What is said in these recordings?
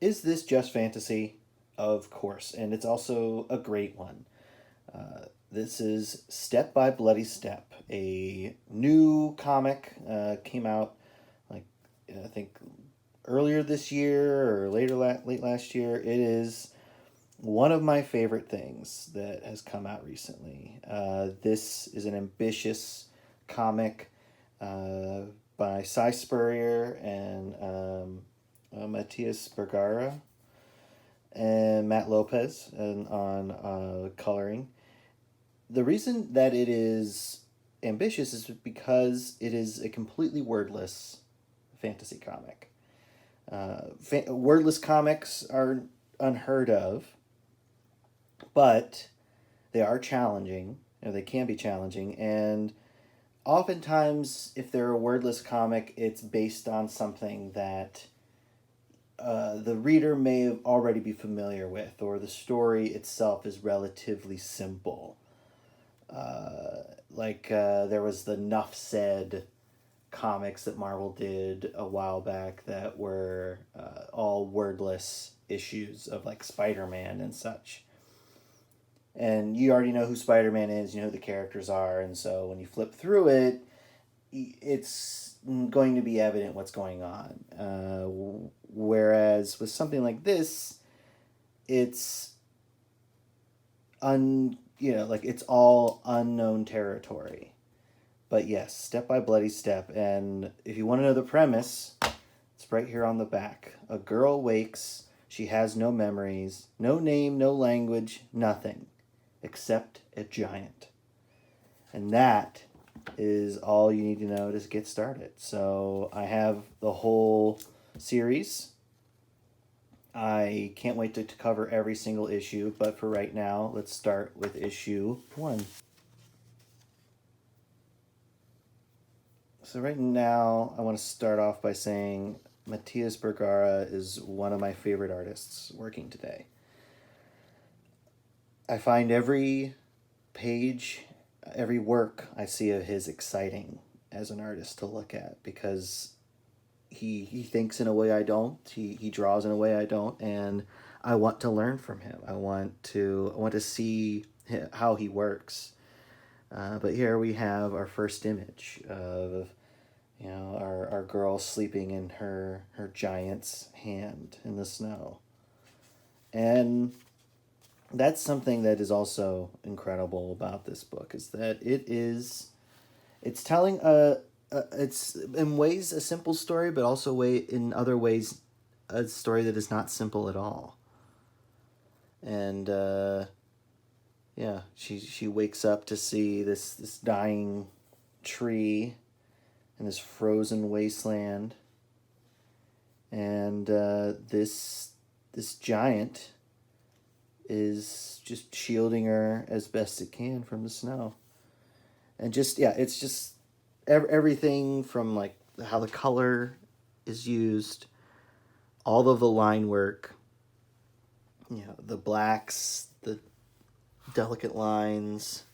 is this just fantasy? Of course, and it's also a great one. This is Step by Bloody Step, a new comic, came out like I think earlier this year or late last year. It is one of my favorite things that has come out recently. This is an ambitious comic uh, by Spurrier and Matias Bergara and Matt Lopes and on coloring. The reason that it is ambitious is because it is a completely wordless fantasy comic. Wordless comics are unheard of, but they are challenging. They can be challenging, and oftentimes, if they're a wordless comic, it's based on something that the reader may already be familiar with, or the story itself is relatively simple. There was the Nuff Said comics that Marvel did a while back that were all wordless issues of like Spider-Man and such. And you already know who Spider-Man is, you know who the characters are, and so when you flip through it, it's going to be evident what's going on. Whereas with something like this, it's it's all unknown territory. But yes, Step by Bloody Step, and if you want to know the premise, it's right here on the back. A girl wakes, she has no memories, no name, no language, nothing, except a giant. And that is all you need to know to get started. So I have the whole series. I can't wait to cover every single issue, but for right now, let's start with issue 1. So right now, I want to start off by saying Matias Bergara is one of my favorite artists working today. I find every page, every work I see of his exciting as an artist to look at, because he thinks in a way I don't. He draws in a way I don't, and I want to learn from him. I want to see how he works. But here we have our first image of our girl sleeping in her giant's hand in the snow, and that's something that is also incredible about this book, is that it's telling it's in ways a simple story, but also in other ways a story that is not simple at all. And she wakes up to see this dying tree in this frozen wasteland, and this giant is just shielding her as best it can from the snow. And it's just everything from like how the color is used, all of the line work, the blacks, the delicate lines,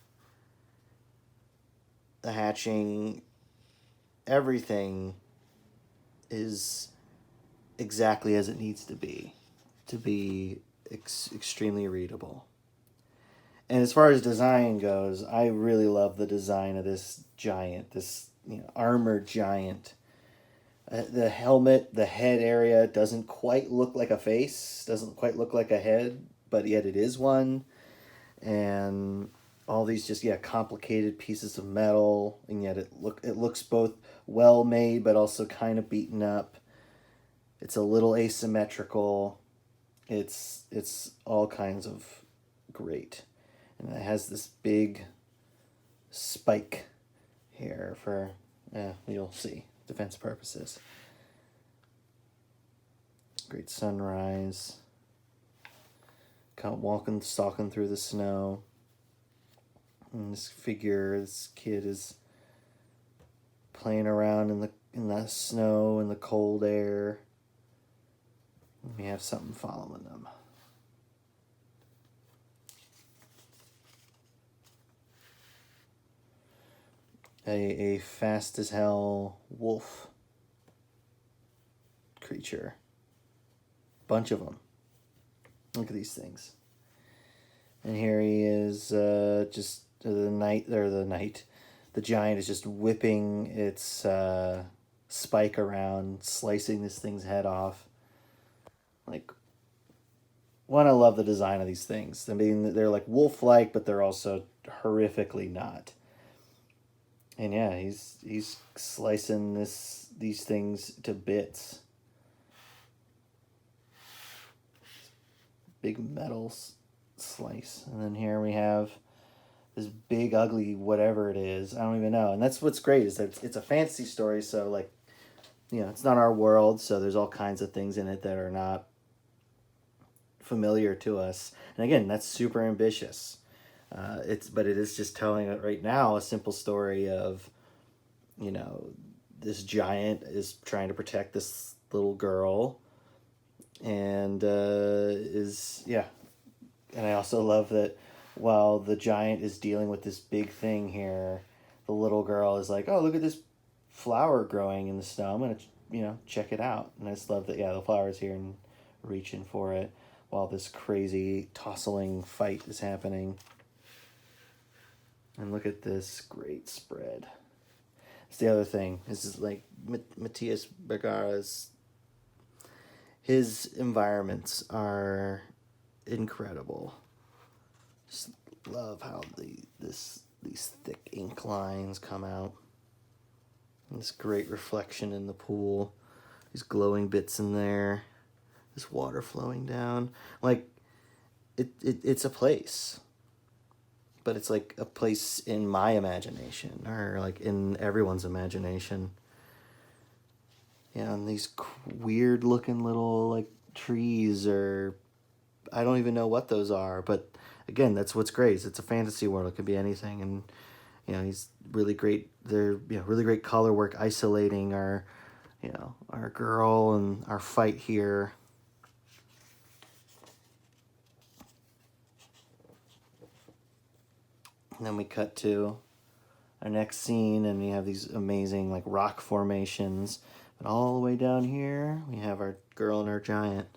the hatching, everything is exactly as it needs to be extremely readable. And as far as design goes, I really love the design of this giant, this armored giant. The helmet, the head area doesn't quite look like a face, doesn't quite look like a head, but yet it is one. And all these just complicated pieces of metal, and yet it looks both well made but also kind of beaten up. It's a little asymmetrical. It's all kinds of great. And it has this big spike here for, you'll see, defense purposes. Great sunrise. Stalking through the snow. And this kid is playing around in the snow and the cold air. We have something following them. A fast as hell wolf creature. Bunch of them. Look at these things. And here he is, just the giant is just whipping its spike around, slicing this thing's head off. Like, one, I love the design of these things. I mean, they're like wolf-like, but they're also horrifically not. And yeah, he's slicing these things to bits. Big metal slice. And then here we have this big ugly whatever it is. I don't even know. And that's what's great, is that it's a fantasy story, so like, you know, it's not our world, so there's all kinds of things in it that are not familiar to us. And again, that's super ambitious. But it is just telling it right now a simple story of, you know, this giant is trying to protect this little girl, and and I also love that while the giant is dealing with this big thing here, the little girl is like, oh, look at this flower growing in the snow. I'm gonna, check it out. And I just love that, the flower's here and reaching for it while this crazy tossling fight is happening. And look at this great spread. It's the other thing. This is like Matias Bergara's. His environments are incredible. Just love how these thick ink lines come out. And this great reflection in the pool. These glowing bits in there. This water flowing down. Like, it's a place. But it's like a place in my imagination, or like in everyone's imagination. Yeah, and these weird looking little like trees, or I don't even know what those are. But again, that's what's great. It's a fantasy world. It could be anything. And, he's really great. They're, really great color work, isolating our girl and our fight here. And then we cut to our next scene, and we have these amazing like rock formations. But all the way down here, we have our girl and our giant.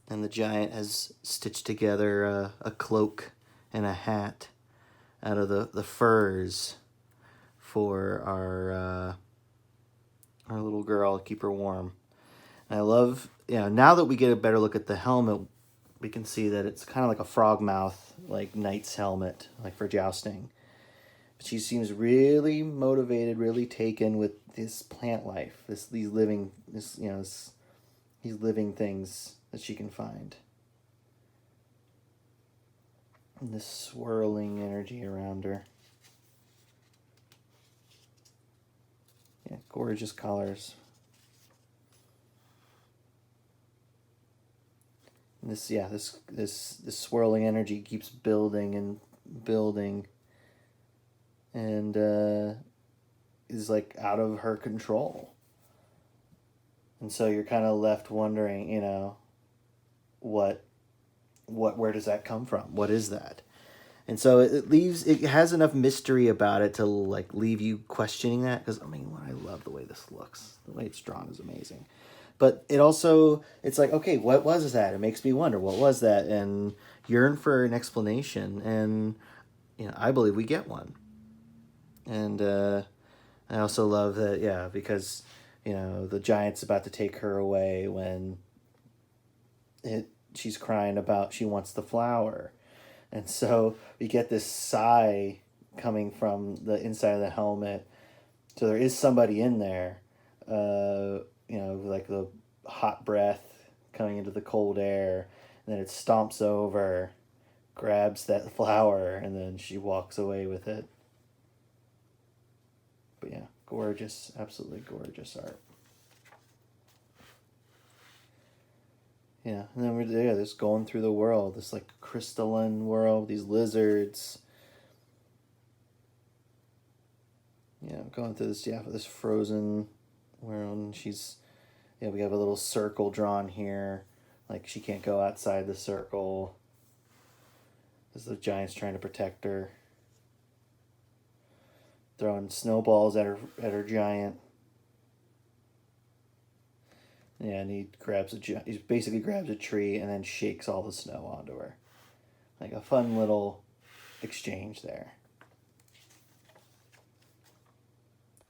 And the giant has stitched together a cloak and a hat out of the furs for our little girl to keep her warm. And I love, now that we get a better look at the helmet, we can see that it's kind of like a frogmouth, like knight's helmet, like for jousting. But she seems really motivated, really taken with this plant life, these living things that she can find. And this swirling energy around her. Yeah, gorgeous colors. And this swirling energy keeps building and building, and is like out of her control. And so you're kind of left wondering, where does that come from? What is that? And so it has enough mystery about it to like leave you questioning that, because I love the way this looks. The way it's drawn is amazing. But it's like, okay, what was that? It makes me wonder, what was that? And yearn for an explanation. And, I believe we get one. And I also love that, because, the giant's about to take her away when she's crying about she wants the flower. And so we get this sigh coming from the inside of the helmet. So there is somebody in there, like the hot breath coming into the cold air. And then it stomps over, grabs that flower, and then she walks away with it. But yeah, gorgeous, absolutely gorgeous art. Yeah, and then we're just going through the world, this like crystalline world, these lizards. Going through this frozen world, and we have a little circle drawn here, like she can't go outside the circle, because the giant's trying to protect her. Throwing snowballs at her giant. Yeah, and he basically grabs a tree and then shakes all the snow onto her. Like a fun little exchange there.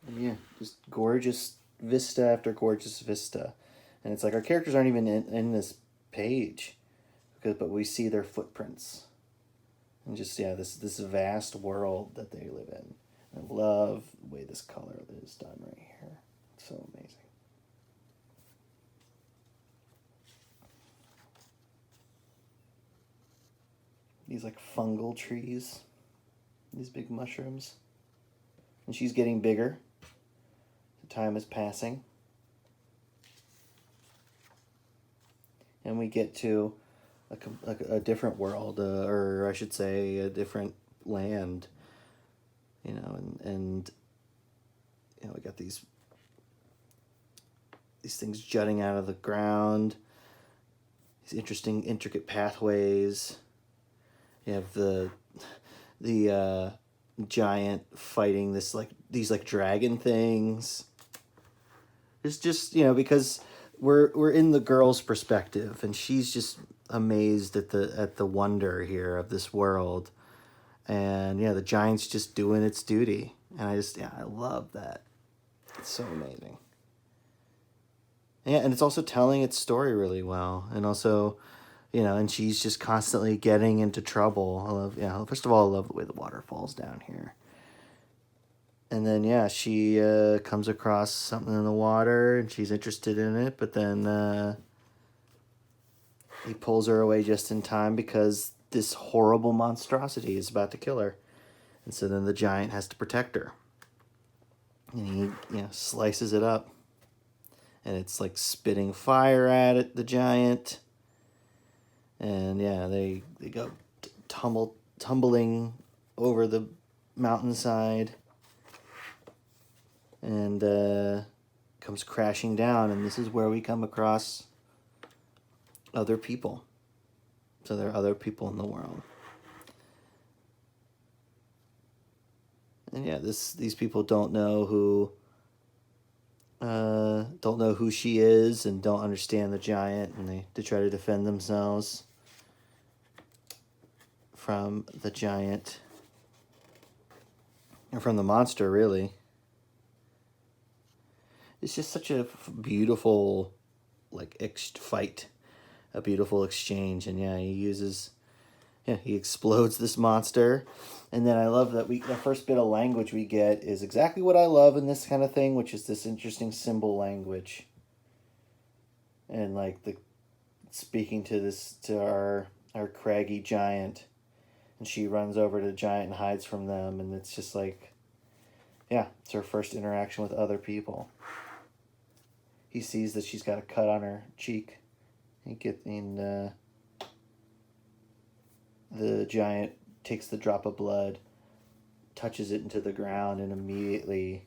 And yeah, just gorgeous vista after gorgeous vista. And it's like our characters aren't even in this page, but we see their footprints. And just, yeah, this vast world that they live in. I love the way this color is done right here. It's so amazing. These like fungal trees, these big mushrooms. And she's getting bigger. The time is passing. And we get to a different world, or I should say a different land, you know, and you know, we got these things jutting out of the ground, these interesting, intricate pathways. You have the giant fighting these dragon things. It's just, you know, because we're in the girl's perspective, and she's just amazed at the wonder here of this world, and yeah, the giant's just doing its duty, and I love that. It's so amazing. Yeah, and it's also telling its story really well, and also, you know, and she's just constantly getting into trouble. I love, yeah. First of all, I love the way the water falls down here. And then, yeah, she comes across something in the water, and she's interested in it, but then he pulls her away just in time because this horrible monstrosity is about to kill her. And so then the giant has to protect her. And he, you know, slices it up. And it's like spitting fire at it, the giant. And yeah, they go tumbling over the mountainside. And comes crashing down, and this is where we come across other people. So there are other people in the world, and yeah, these people don't know who she is, and don't understand the giant, and they try to defend themselves from the giant, and from the monster, really. It's just such a beautiful, fight, a beautiful exchange, and yeah, he explodes this monster, and then I love that the first bit of language we get is exactly what I love in this kind of thing, which is this interesting symbol language, and like the speaking to our craggy giant, and she runs over to the giant and hides from them, and it's just like, yeah, it's her first interaction with other people. He sees that she's got a cut on her cheek. The giant takes the drop of blood, touches it into the ground, and immediately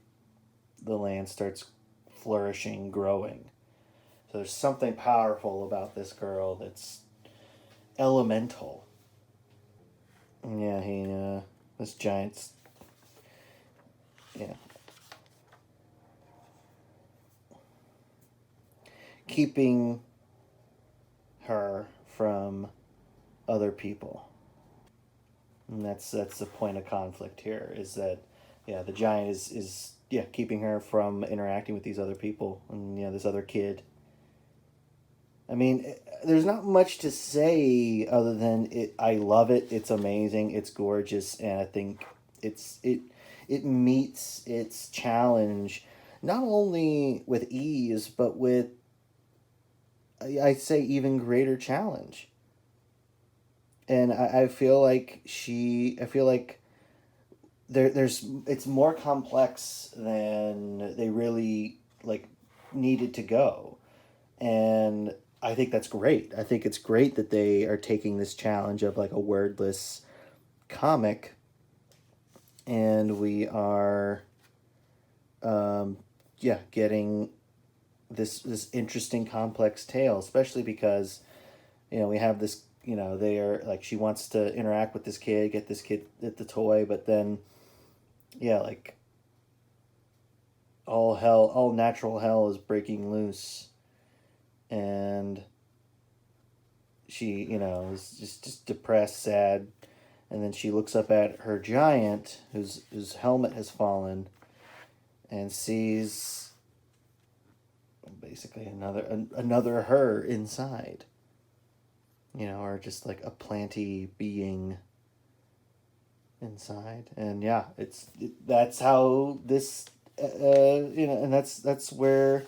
the land starts flourishing, growing. So there's something powerful about this girl that's elemental. Yeah, this giant's, yeah, keeping her from other people. And that's the point of conflict here, is that, yeah, the giant is keeping her from interacting with these other people, and this other kid. I mean, there's not much to say other than I love it. It's amazing. It's gorgeous, and I think it meets its challenge not only with ease, but with, I'd say, even greater challenge. And I feel like there's it's more complex than they really needed to go, and I think that's great. I think it's great that they are taking this challenge of a wordless comic, and we are getting this interesting complex tale, especially because we have this, they are she wants to interact with this kid, get this kid at the toy, but then all natural hell is breaking loose, and she, is just depressed, sad, and then she looks up at her giant, whose helmet has fallen, and sees basically another her inside, or just like a planty being inside. And yeah, that's how this, and that's where,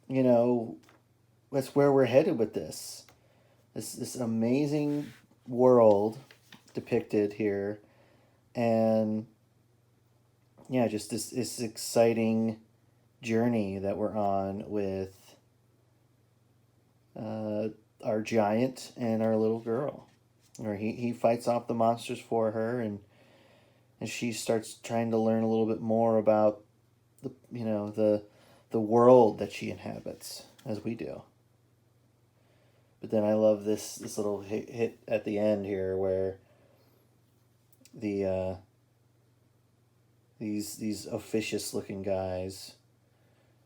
that's where we're headed with this amazing world depicted here, and yeah, just this exciting journey that we're on with our giant and our little girl, where he fights off the monsters for her, and she starts trying to learn a little bit more about the world that she inhabits, as we do. But then I love this little hit at the end here, where the these officious looking guys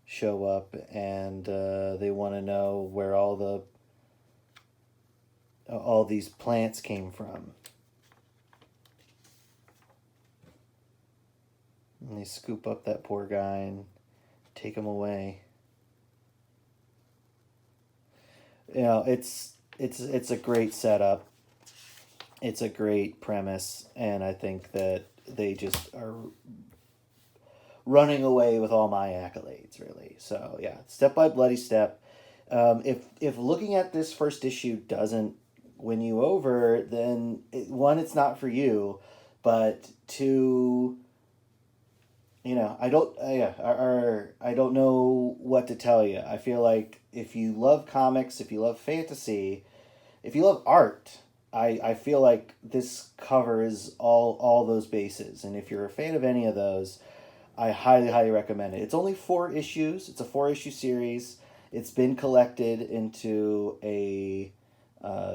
show up, and they want to know where all these plants came from. And they scoop up that poor guy and take him away. It's a great setup. It's a great premise, and I think that they just are running away with all my accolades, really. So yeah, Step by Bloody Step. If looking at this first issue doesn't win you over, then one, it's not for you, but two, I don't know what to tell you. I feel like if you love comics, if you love fantasy, if you love art, I feel like this covers all those bases. And if you're a fan of any of those, I highly, highly recommend it. It's only 4 issues. It's a 4-issue series. It's been collected into a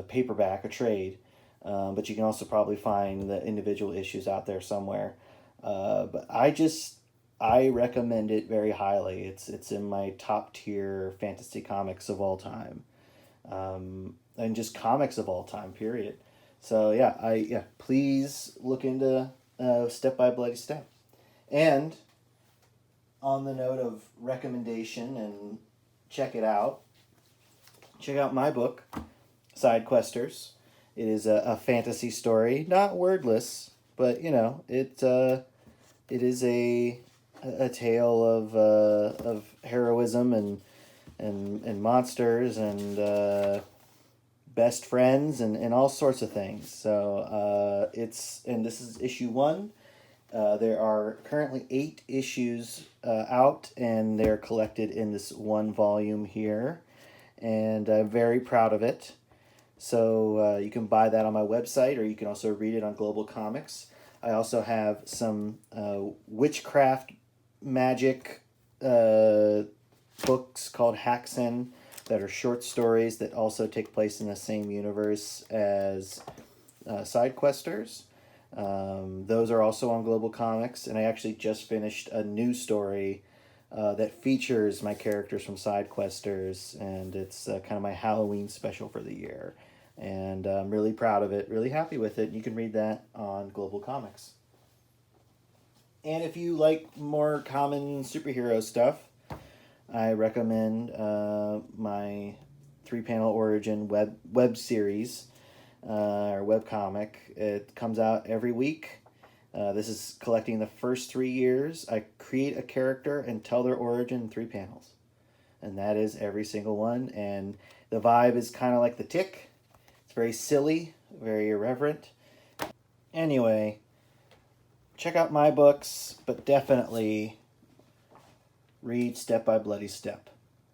paperback, a trade. But you can also probably find the individual issues out there somewhere. But I recommend it very highly. It's in my top tier fantasy comics of all time, and just comics of all time. Period. So yeah, please look into Step by Bloody Step. And on the note of recommendation and check out my book, Side Questers. It is a fantasy story, not wordless, but it is a tale of heroism and monsters and best friends and all sorts of things. So this is issue 1. There are currently 8 issues out, and they're collected in this one volume here, and I'm very proud of it. So you can buy that on my website, or you can also read it on Global Comics. I also have some witchcraft magic books called Haxen that are short stories that also take place in the same universe as Side Questers. Those are also on Global Comics, and I actually just finished a new story that features my characters from Side Questers, and it's kind of my Halloween special for the year. And I'm really proud of it, really happy with it. You can read that on Global Comics. And if you like more common superhero stuff, I recommend my 3-panel origin web series, or web comic. It comes out every week. This is collecting the first 3 years. I create a character and tell their origin in 3 panels. And that is every single one. And the vibe is kind of like The Tick. It's very silly, very irreverent. Anyway, check out my books, but definitely read Step by Bloody Step.